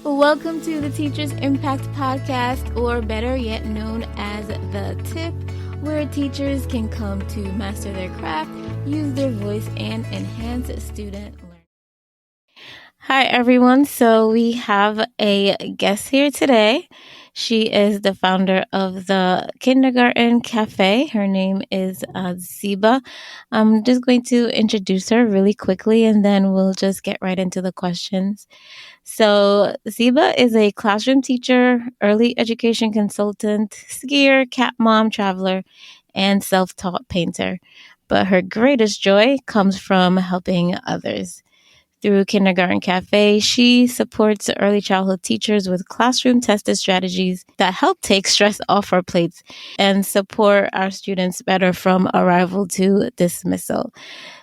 Welcome to the Teachers Impact Podcast, or better yet known as The Tip, where teachers can come to master their craft, use their voice, and enhance student learning. Hi, everyone. So we have a guest here today. She is the founder of the Kindergarten Café. Her name is Zeba. I'm just going to introduce her really quickly, and then we'll just get right into the questions. So, Zeba is a classroom teacher, early education consultant, skier, cat mom, traveler, and self taught painter. But her greatest joy comes from helping others. Through Kindergarten Café, she supports early childhood teachers with classroom tested strategies that help take stress off our plates and support our students better from arrival to dismissal.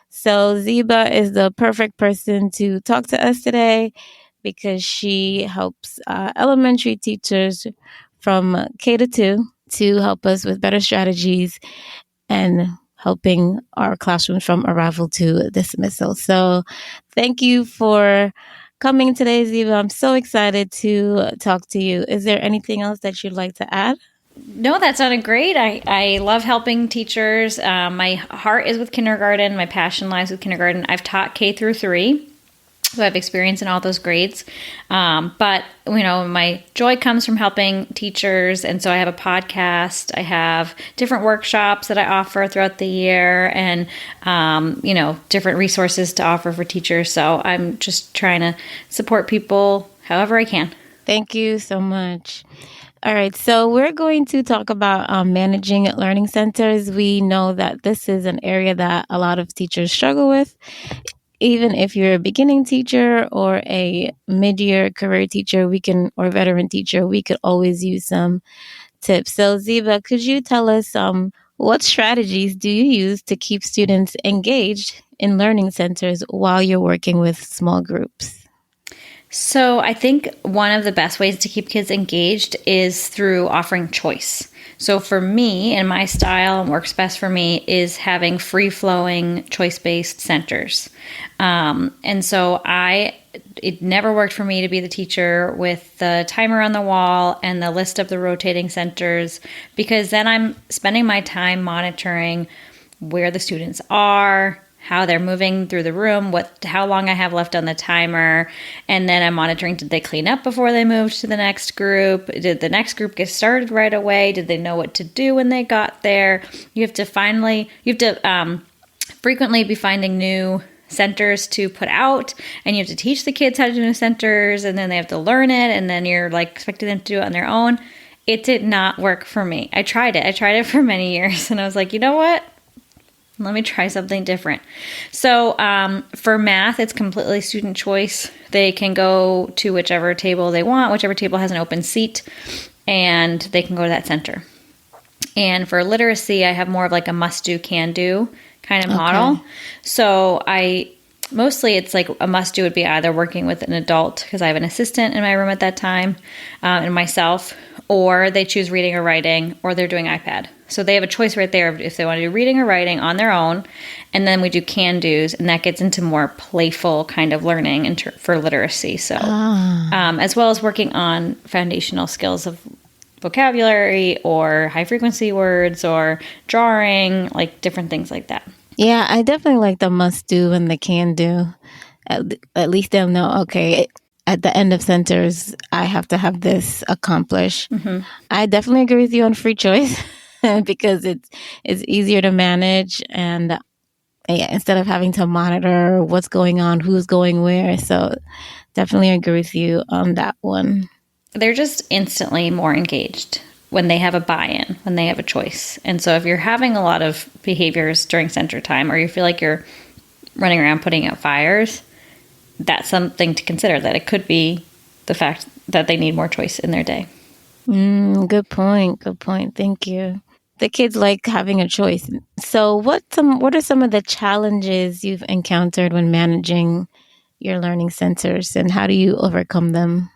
So, Zeba is the perfect person to talk to us today because she helps elementary teachers from K to 2 to help us with better strategies and helping our classrooms from arrival to dismissal. So thank you for coming today, Zeba. I'm so excited to talk to you. Is there anything else that you'd like to add? No, that sounded great. I love helping teachers. My heart is with kindergarten. My passion lies with kindergarten. I've taught K through 3. So I have experience in all those grades. But, my joy comes from helping teachers. And so I have a podcast. I have different workshops that I offer throughout the year and, different resources to offer for teachers. So I'm just trying to support people however I can. Thank you so much. All right, so we're going to talk about managing learning centers. We know that this is an area that a lot of teachers struggle with. Even if you're a beginning teacher or a mid-year career teacher, or veteran teacher, we could always use some tips. So Zeba, could you tell us what strategies do you use to keep students engaged in learning centers while you're working with small groups? So I think one of the best ways to keep kids engaged is through offering choice. So for me and my style and works best for me is having free-flowing, choice-based centers. And so it never worked for me to be the teacher with the timer on the wall and the list of the rotating centers, because then I'm spending my time monitoring where the students are, how they're moving through the room, how long I have left on the timer, and then I'm monitoring, did they clean up before they moved to the next group? Did the next group get started right away? Did they know what to do when they got there? You have to frequently be finding new centers to put out, and you have to teach the kids how to do new centers, and then they have to learn it, and then you're expecting them to do it on their own. It did not work for me. I tried it for many years, and I was like, you know what? Let me try something different. So for math, it's completely student choice. They can go to whichever table they want, whichever table has an open seat, and they can go to that center. And for literacy, I have more of a must-do, can-do kind of model. So mostly it's a must-do would be either working with an adult, because I have an assistant in my room at that time, and myself, or they choose reading or writing, or they're doing iPad. So they have a choice right there if they want to do reading or writing on their own. And then we do can-dos, and that gets into more playful kind of learning for literacy. So as well as working on foundational skills of vocabulary or high-frequency words or drawing, different things like that. Yeah, I definitely like the must-do and the can-do. At least they'll know, okay, at the end of centers, I have to have this accomplished. Mm-hmm. I definitely agree with you on free choice because it's easier to manage, and instead of having to monitor what's going on, who's going where. So definitely agree with you on that one. They're just instantly more engaged when they have a buy-in, when they have a choice. And so if you're having a lot of behaviors during center time, or you feel like you're running around putting out fires, that's something to consider, that it could be the fact that they need more choice in their day. Good point. Thank you. The kids like having a choice. So what are some of the challenges you've encountered when managing your learning centers, and how do you overcome them?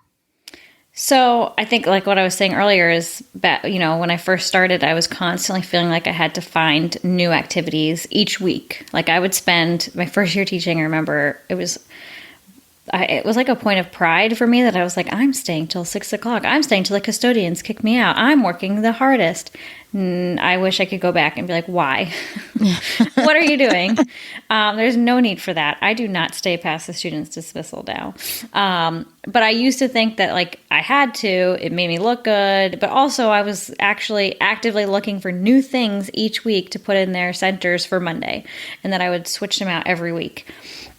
So I think what I was saying earlier is that, when I first started, I was constantly feeling like I had to find new activities each week. I would spend my first year teaching, I remember it was it was like a point of pride for me that I was like, I'm staying till 6 o'clock. I'm staying till the custodians kick me out. I'm working the hardest. I wish I could go back and be like, why? What are you doing? There's no need for that. I do not stay past the student's dismissal now. But I used to think that like I had to, it made me look good, but also I was actually actively looking for new things each week to put in their centers for Monday, and that I would switch them out every week.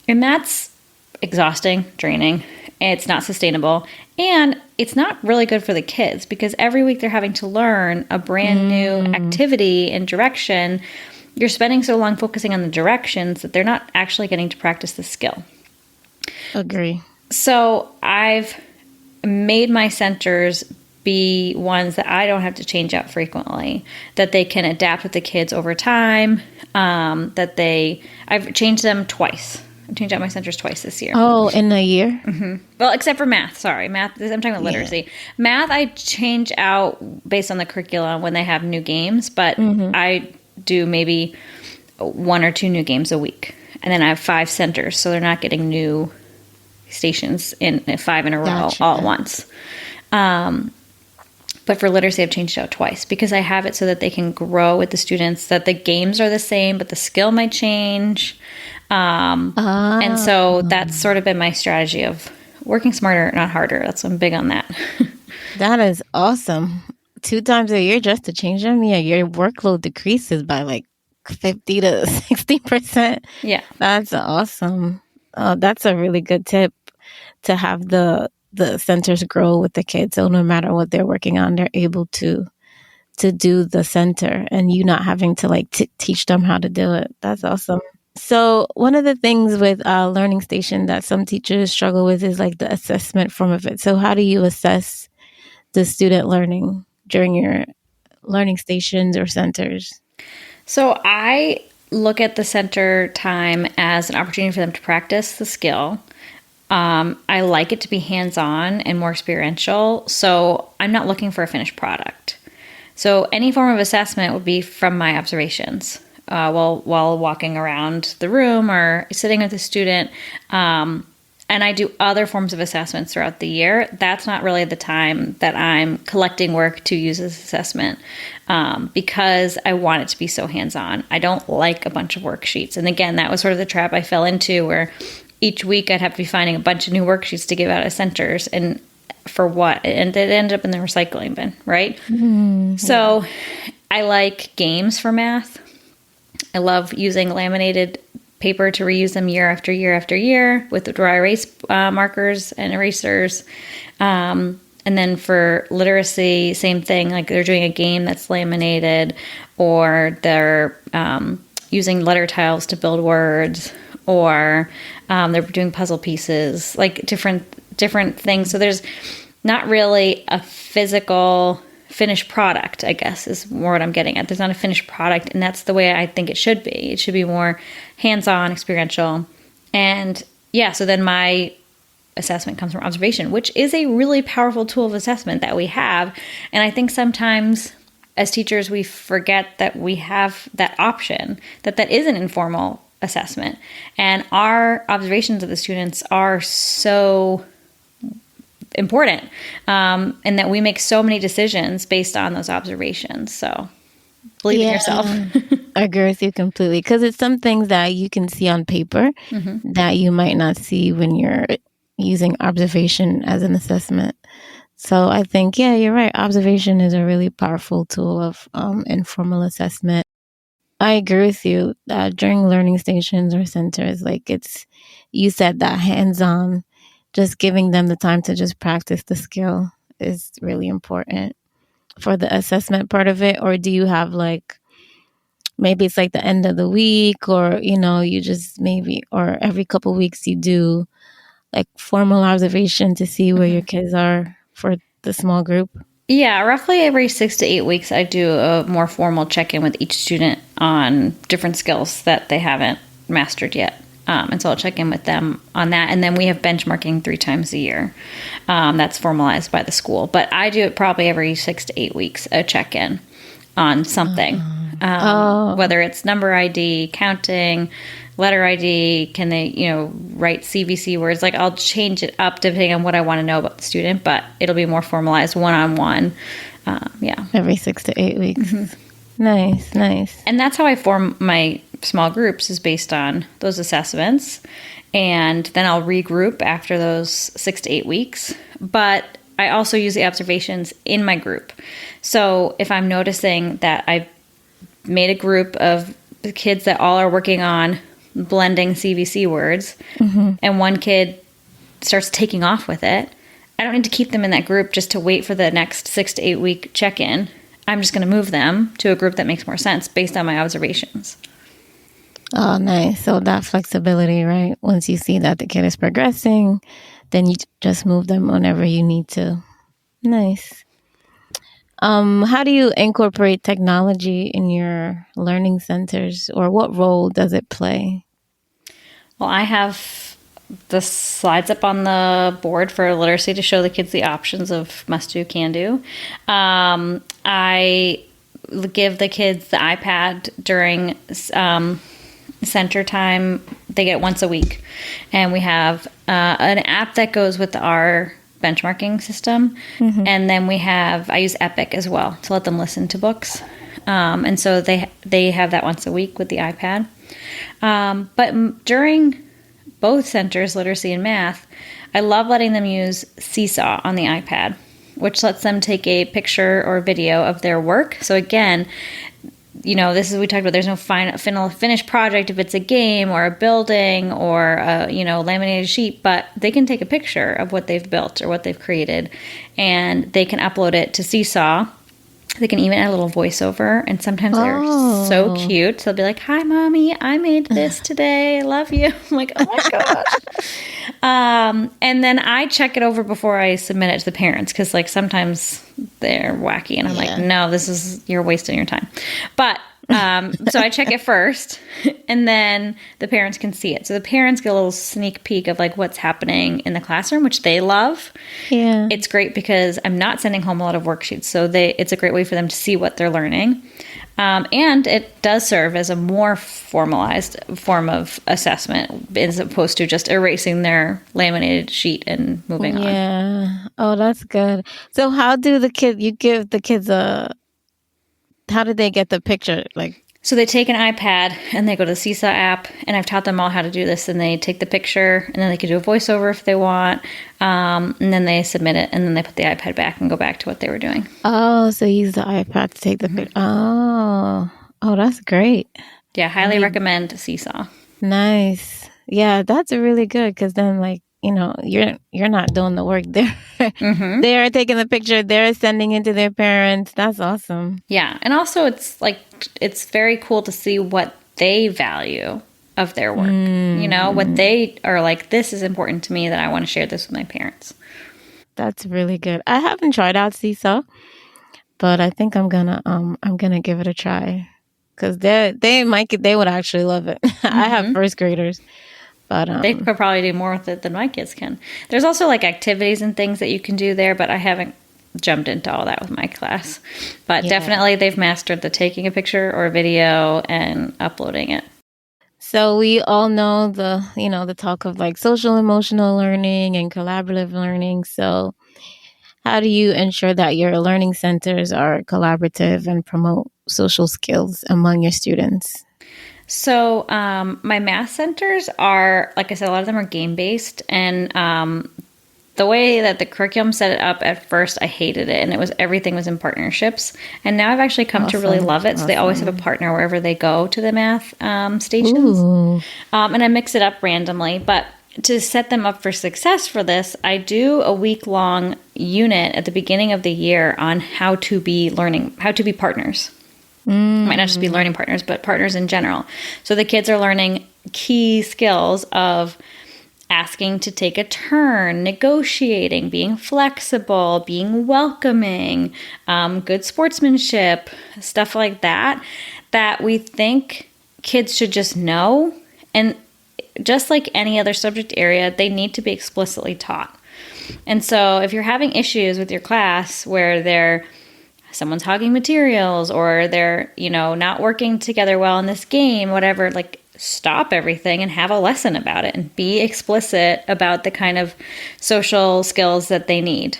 And that's exhausting, draining, and it's not sustainable, and it's not really good for the kids because every week they're having to learn a brand new activity and direction. You're spending so long focusing on the directions that they're not actually getting to practice the skill. Agree. So I've made my centers be ones that I don't have to change out frequently, that they can adapt with the kids over time, I've changed them twice. I've changed out my centers twice this year. Oh, in a year? Mm-hmm. Well, except for math. Sorry, math. I'm talking about literacy. Math, I change out based on the curriculum when they have new games, but I do maybe 1 or 2 new games a week. And then I have 5 centers, so they're not getting new stations in 5 in a row all at once. But for literacy, I've changed it out twice because I have it so that they can grow with the students, that the games are the same, but the skill might change. And so that's sort of been my strategy of working smarter, not harder. I'm big on that. That is awesome. 2 times a year just to change them? Yeah, your workload decreases by like 50 to 60%. Yeah. That's awesome. That's a really good tip to have the centers grow with the kids. So no matter what they're working on, they're able to do the center and you not having to like teach them how to do it. That's awesome. So one of the things with Learning Station that some teachers struggle with is like the assessment form of it. So how do you assess the student learning during your learning stations or centers? So I look at the center time as an opportunity for them to practice the skill. I like it to be hands-on and more experiential. So I'm not looking for a finished product. So any form of assessment would be from my observations. While walking around the room or sitting with a student. And I do other forms of assessments throughout the year. That's not really the time that I'm collecting work to use as assessment because I want it to be so hands-on. I don't like a bunch of worksheets. And again, that was sort of the trap I fell into where each week I'd have to be finding a bunch of new worksheets to give out as centers. And for what? And it ended up in the recycling bin, right? Mm-hmm. So I like games for math. I love using laminated paper to reuse them year after year after year with the dry erase markers and erasers. And then for literacy, same thing. Like they're doing a game that's laminated, or they're using letter tiles to build words, or they're doing puzzle pieces, like different things. So there's not really a physical finished product, I guess, is more what I'm getting at. There's not a finished product, and that's the way I think it should be. It should be more hands-on, experiential. And yeah, so then my assessment comes from observation, which is a really powerful tool of assessment that we have. And I think sometimes as teachers, we forget that we have that option, that is an informal assessment. And our observations of the students are so important, and that we make so many decisions based on those observations. So believe in yourself. I agree with you completely, because it's some things that you can see on paper that you might not see when you're using observation as an assessment. So I think, yeah, you're right. Observation is a really powerful tool of informal assessment. I agree with you that during learning stations or centers, like you said that hands-on, just giving them the time to just practice the skill is really important for the assessment part of it. Or do you have like, maybe it's like the end of the week, or, you just or every couple of weeks you do like formal observation to see where your kids are for the small group? Yeah, roughly every 6 to 8 weeks, I do a more formal check-in with each student on different skills that they haven't mastered yet. And so I'll check in with them on that. And then we have benchmarking 3 times a year. That's formalized by the school. But I do it probably every 6 to 8 weeks, a check-in on something. Whether it's number ID, counting, letter ID? Can they, write CVC words? Like I'll change it up depending on what I want to know about the student, but it'll be more formalized one-on-one. Yeah. Every 6 to 8 weeks. Nice. And that's how I form my small groups, is based on those assessments. And then I'll regroup after those 6 to 8 weeks. But I also use the observations in my group. So if I'm noticing that I've made a group of the kids that all are working on blending CVC words, and one kid starts taking off with it, I don't need to keep them in that group just to wait for the next 6 to 8 week check-in. I'm just going to move them to a group that makes more sense based on my observations. Oh, nice. So that flexibility, right? Once you see that the kid is progressing, then you just move them whenever you need to. Nice. How do you incorporate technology in your learning centers, or what role does it play? Well, I have the slides up on the board for literacy to show the kids the options of must do, can do. I give the kids the iPad during center time. They get it once a week. And we have an app that goes with our benchmarking system. And then I use Epic as well to let them listen to books. And so they have that once a week with the iPad. But during both centers, literacy and math, I love letting them use Seesaw on the iPad, which lets them take a picture or video of their work. So again, this is, we talked about, there's no finished project if it's a game or a building or a, laminated sheet, but they can take a picture of what they've built or what they've created, and they can upload it to Seesaw. They can even add a little voiceover, and sometimes they're so cute. So they'll be like, "Hi, Mommy, I made this today. I love you." I'm like, "Oh my gosh." And then I check it over before I submit it to the parents, because sometimes they're wacky, and I'm like, "No, you're wasting your time." But so I check it first, and then the parents can see it. So the parents get a little sneak peek of what's happening in the classroom, which they love. Yeah. It's great because I'm not sending home a lot of worksheets. So it's a great way for them to see what they're learning. And it does serve as a more formalized form of assessment, as opposed to just erasing their laminated sheet and moving on. Yeah. Oh, that's good. So how do you give the kids how did they get the picture? So they take an iPad and they go to the Seesaw app, and I've taught them all how to do this, and they take the picture, and then they can do a voiceover if they want, and then they submit it, and then they put the iPad back and go back to what they were doing. Oh, so use the iPad to take the picture. Oh, that's great. Yeah, highly recommend Seesaw. Nice. Yeah, that's really good, because then you're not doing the work. They're taking the picture, they're sending it to their parents. That's awesome. Yeah, and also it's very cool to see what they value of their work. What they are like, this is important to me, that I want to share this with my parents. That's really good. I haven't tried out Seesaw, but I think I'm gonna give it a try, because they would actually love it. I have first graders. But they could probably do more with it than my kids can. There's also activities and things that you can do there, but I haven't jumped into all that with my class. But definitely they've mastered the taking a picture or a video and uploading it. So we all know the talk of social emotional learning and collaborative learning. So how do you ensure that your learning centers are collaborative and promote social skills among your students? So my math centers are, like I said, a lot of them are game-based, and the way that the curriculum set it up at first, I hated it, and everything was in partnerships, and now I've actually come to really love it. So they always have a partner wherever they go to the math stations, and I mix it up randomly. But to set them up for success for this, I do a week-long unit at the beginning of the year on how to be partners. Might not just be learning partners, but partners in general. So the kids are learning key skills of asking to take a turn, negotiating, being flexible, being welcoming, good sportsmanship, stuff like that we think kids should just know. And just like any other subject area, they need to be explicitly taught. And so if you're having issues with your class where someone's hogging materials, or they're, not working together well in this game, whatever, stop everything and have a lesson about it and be explicit about the kind of social skills that they need.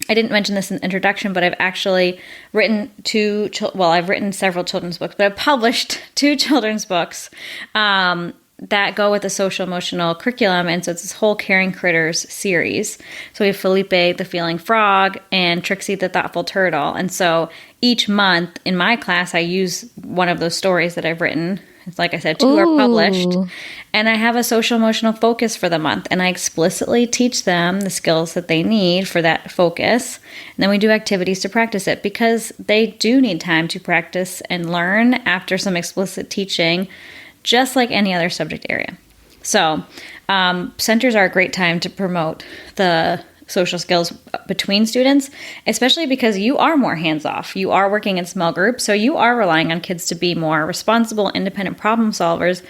I didn't mention this in the introduction, but I've actually written I've written several children's books, but I've published 2 children's books that go with the social emotional curriculum. And so it's this whole Caring Critters series. So we have Felipe, the Feeling Frog, and Trixie, the Thoughtful Turtle. And so each month in my class, I use one of those stories that I've written. It's like I said, 2 are published. And I have a social emotional focus for the month. And I explicitly teach them the skills that they need for that focus. And then we do activities to practice it, because they do need time to practice and learn after some explicit teaching, just like any other subject area. So centers are a great time to promote the social skills between students, especially because you are more hands-off. You are working in small groups, so you are relying on kids to be more responsible, independent problem solvers,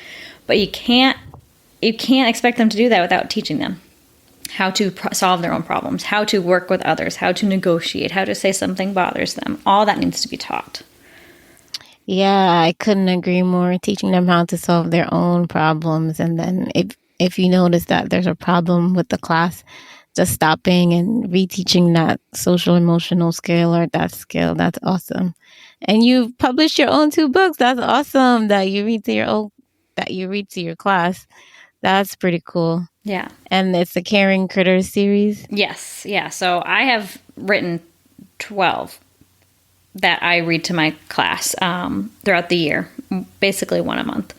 but you can't expect them to do that without teaching them how to solve their own problems, how to work with others, how to negotiate, how to say something bothers them. All that needs to be taught. Yeah, I couldn't agree more. Teaching them how to solve their own problems. And then if you notice that there's a problem with the class, just stopping and reteaching that social emotional skill or that skill. That's awesome. And you published your own 2 books. That's awesome that you read to your class. That's pretty cool. Yeah. And it's the Caring Critters series. Yes. Yeah. So I have written 12 that I read to my class throughout the year, basically 1 a month.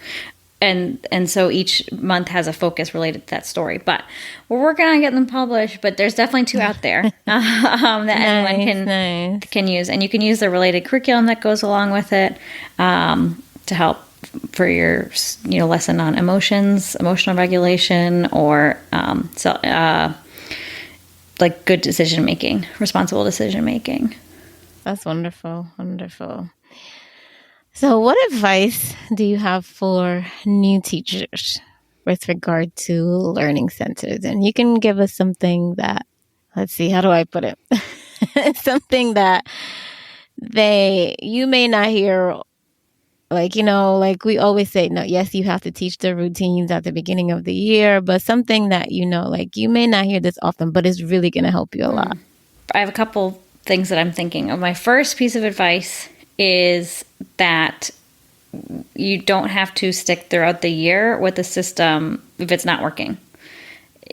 And so each month has a focus related to that story. But we're working on getting them published, but there's definitely 2 out there that anyone can use. And you can use the related curriculum that goes along with it to help for your lesson on emotions, emotional regulation, or like good decision making, responsible decision making. That's wonderful. Wonderful. So what advice do you have for new teachers with regard to learning centers? And you can give us something that, let's see, how do I put it? Something that you may not hear, like we always say, no, yes, you have to teach the routines at the beginning of the year, but something that, you may not hear this often, but it's really going to help you a lot. I have a couple things that I'm thinking of. My first piece of advice is that you don't have to stick throughout the year with the system if it's not working.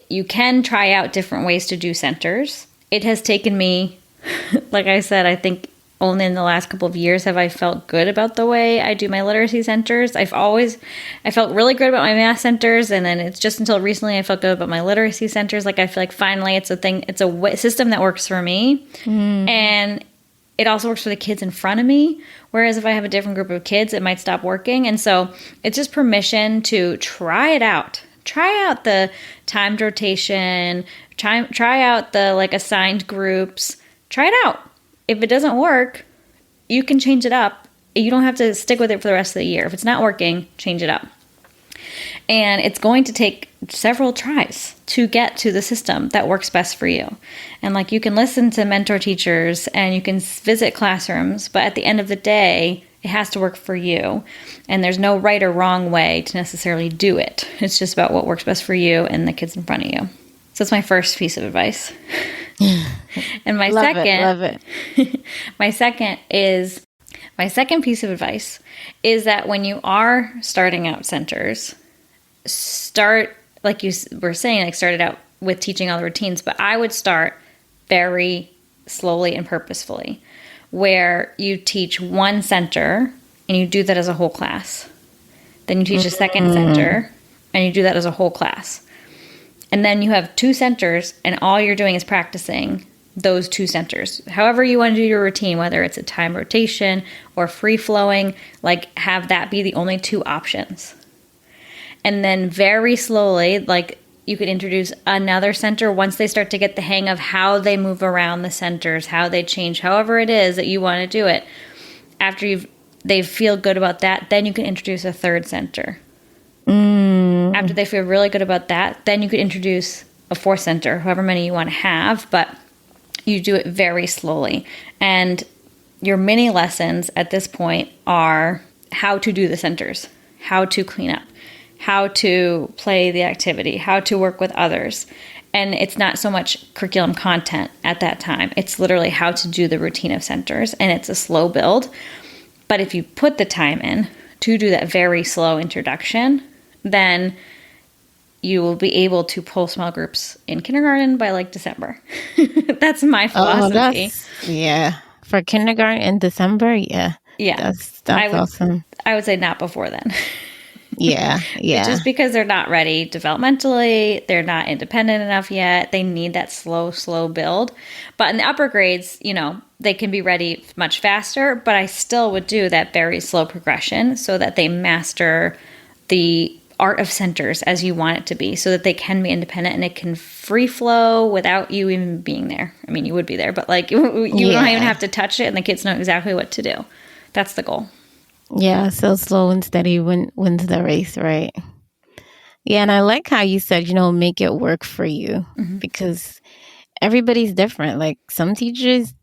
You can try out different ways to do centers. It has taken me, like I said, I think only in the last couple of years have I felt good about the way I do my literacy centers. I felt really good about my math centers, and then it's just until recently I felt good about my literacy centers. Like I feel like finally it's a system that works for me. And it also works for the kids in front of me. Whereas if I have a different group of kids, it might stop working. And so it's just permission to try it out. Try out the timed rotation. Try out the assigned groups. Try it out. If it doesn't work, you can change it up. You don't have to stick with it for the rest of the year. If it's not working, change it up. And it's going to take several tries to get to the system that works best for you. And you can listen to mentor teachers and you can visit classrooms, but at the end of the day, it has to work for you. And there's no right or wrong way to necessarily do it. It's just about what works best for you and the kids in front of you. So that's my first piece of advice. And my my second piece of advice is that when you are starting out centers, start, like you were saying, started out with teaching all the routines, but I would start very slowly and purposefully, where you teach one center and you do that as a whole class. Then you teach a second center and you do that as a whole class. And then you have 2 centers and all you're doing is practicing those 2 centers. However you want to do your routine, whether it's a time rotation or free flowing, have that be the only 2 options. And then very slowly, you could introduce another center once they start to get the hang of how they move around the centers, how they change, however it is that you want to do it. After they feel good about that, then you can introduce a 3rd center. After they feel really good about that, then you could introduce a 4th center, however many you want to have, but you do it very slowly. And your mini lessons at this point are how to do the centers, how to clean up, how to play the activity, how to work with others. And it's not so much curriculum content at that time. It's literally how to do the routine of centers. And it's a slow build. But if you put the time in to do that very slow introduction, then you will be able to pull small groups in kindergarten by like December. That's my philosophy. Yeah. For kindergarten in December, yeah. Yeah. That's awesome. I would say not before then. Yeah. Just because they're not ready developmentally, they're not independent enough yet. They need that slow build. But in the upper grades, they can be ready much faster, but I still would do that very slow progression so that they master the art of centers as you want it to be, so that they can be independent and it can free flow without you even being there. I mean, you would be there, but like you don't even have to touch it and the kids know exactly what to do. That's the goal. Yeah, so slow and steady wins the race, right? Yeah, and I like how you said, make it work for you, because everybody's different. Like some teachers,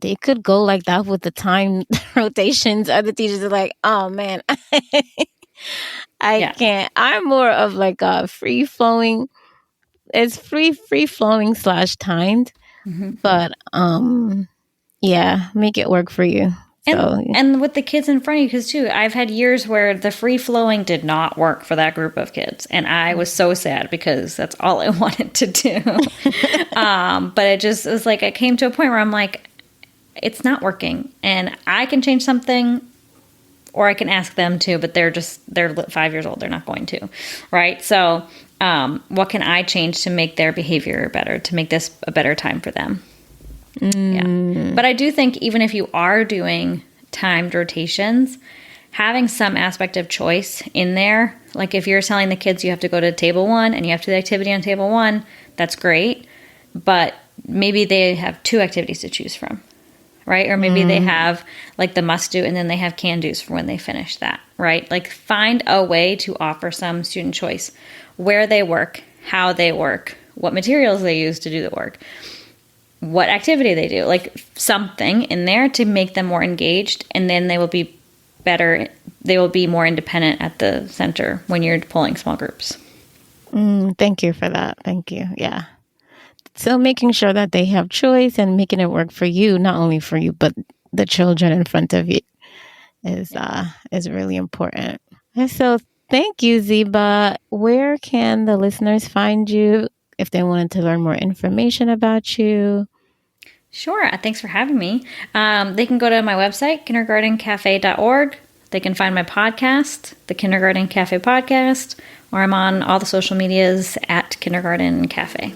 they could go like that with the time rotations. Other teachers are like, oh man, I can't. I'm more of like a free flowing. It's free flowing / timed, but yeah, make it work for you. And with the kids in front of you, because too, I've had years where the free flowing did not work for that group of kids. And I was so sad because that's all I wanted to do. But it just was like, I came to a point where I'm like, it's not working. And I can change something or I can ask them to, but they're 5 years old. They're not going to. Right. So what can I change to make their behavior better, to make this a better time for them? Yeah. But I do think even if you are doing timed rotations, having some aspect of choice in there, like if you're telling the kids you have to go to table 1 and you have to do the activity on table 1, that's great. But maybe they have 2 activities to choose from, right? Or maybe they have like the must do and then they have can do's for when they finish that, right? Like find a way to offer some student choice, where they work, how they work, what materials they use to do the work, what activity they do, like something in there to make them more engaged, and then they will be better. They will be more independent at the center when you're pulling small groups. Thank you for that. Thank you. Yeah. So making sure that they have choice and making it work for you, not only for you, but the children in front of you is really important. And so thank you, Zeba. Where can the listeners find you if they wanted to learn more information about you? Sure. Thanks for having me. They can go to my website, kindergartencafe.org. They can find my podcast, the Kindergarten Cafe Podcast, or I'm on all the social medias at Kindergarten Cafe.